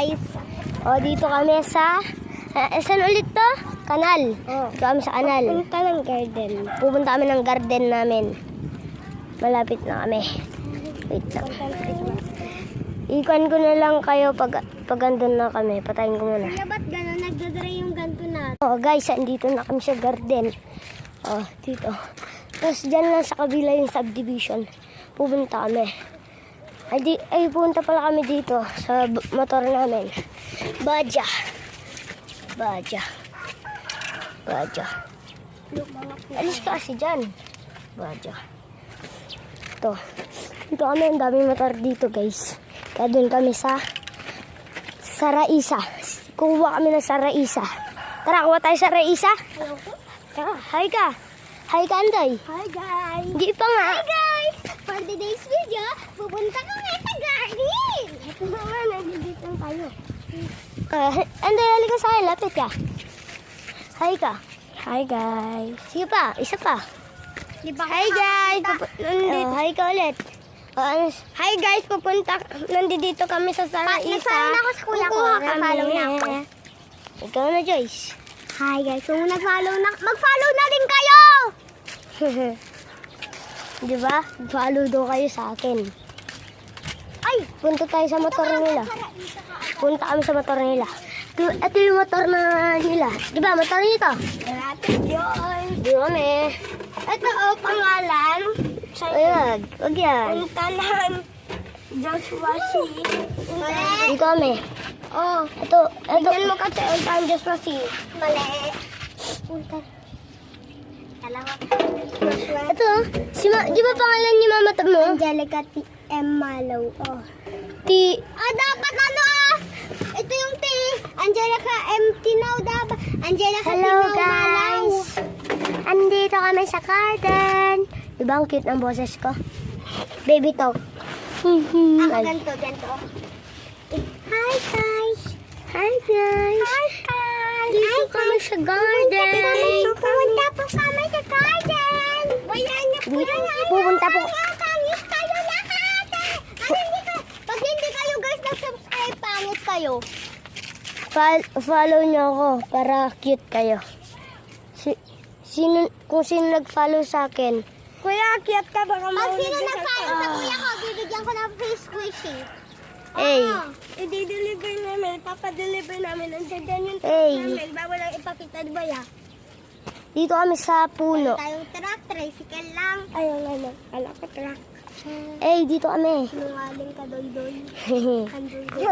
guys. O, dito kami sa... saan ulit to? Kanal. Dito kami sa kanal. Pupunta ng garden. Pupunta kami ng garden namin. Malapit na kami. Wait lang. Ikuan ko na lang kayo pag andun na kami. Patayin ko muna. Kaya ba't gano'n? Nagdadry yung ganto na. Oh guys, andito na kami sa garden. Oh, dito. Tapos dyan lang sa kabila yung subdivision. Pupunta kami. Ay, pupunta pala kami dito sa motor namin. Baja. Alis ka kasi dyan. Baja. Ito. Dito kami, ang daming motor dito guys. Kaya doon kami sa Raisa. Kuha kami ng Raisa. Tara, kuha tayo sa Raisa. Tara, hi ka. Hi ka, Anday. Hi guys! Hindi pa nga. Hi guys! For today's video, pupunta kami sa garden! Ito naman, nandito tayo. Anday, halika sa akin. Lapit ka. Hi ka. Hi guys. Sige pa, isa pa. Hi guys. Hi ka ulit. Hi guys, nandito kami sa Raisa. Nagfollow na ako sa kuya ko. Nagfollow na ako. Ikaw na, Joyce. Hi guys, kung nag-follow na, mag-follow na rin kayo! Di ba? Follow daw kayo sa akin. Ay, punta tayo sa motor nila. Punta kami sa motor nila. Ito yung motor na nila. Di ba, motor nito? Natin yun. Di kami. Ito pangalan. Ayan, wag yan. Puntalan. Joshua C. Di kami. Oh, Ito. bigyan mo kasi ang Joshua C. Mali. Ito, di ba pangalan ni mama mo? Angelica T. M. Malaw. Oh. Dapat ano ah? Ito yung T. Angelica M. Tinaw dapat. Angelica Hello Tinaw Malaw. guys. Andito kami sa garden. Di ba ang cute ng boses ko? Baby talk. Ako Ay. ganito. Hi guys. Hi guys. Hi guys. Dito kami sa garden. Pupunta po kami sa garden. Bayan niyo po yan. Pupunta po. Pangit kayo lahat. Pag hindi kayo guys nag-subscribe, pangit kayo. Follow niyo ako para cute kayo. Kung sino nag-follow sa akin. Kuya, cute ka baka pag sino nag-follow sa kuya ko, bibigyan ko ng free squishy. Hey. I-deliver namin, papadeliver namin. Nandiyan yung Hey. namin. Bawal lang ipakita, di ba ya? Dito kami sa puno. Tayong truck, tricycle lang. Ayun ano. Kala ko truck. Dito kami. Sinungaling ka, doy-doy. Kandoy-doy.